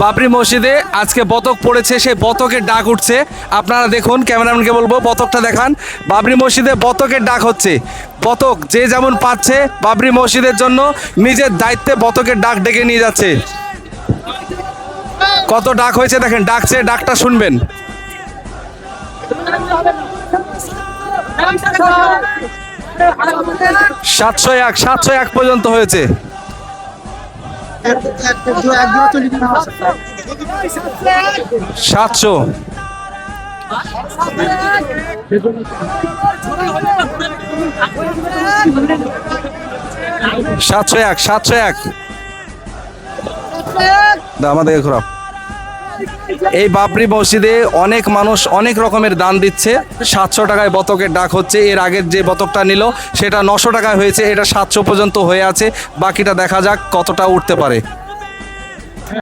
বাবরি মসজিদে আজকে বতক পড়েছে, সেই বতকের ডাক উঠছে। আপনারা দেখুন, ক্যামেরাম্যানকে বলবো বতকটা দেখান। বাবরি মসজিদে বতকের ডাক হচ্ছে। বতক যে যেমন পাচ্ছে বাবরি মসজিদের জন্য নিজের দায়িত্বে বতকের ডাক ডেকে নিয়ে যাচ্ছে। কত ডাক হয়েছে দেখেন, ডাকছে, ডাকটা শুনবেন। 701 701 পর্যন্ত হয়েছে। 700, 701 701 আমাদের ঘোরাও। এই বাবরি মসজিদে অনেক মানুষ অনেক রকমের দান দিচ্ছে। 700 টাকায় বতকের ডাক হচ্ছে। এর আগের যে বতকটা নিল সেটা 900 টাকায় হয়েছে, এটা 700 পর্যন্ত হয়ে আছে। বাকিটা দেখা যাক কতটা উঠতে পারে।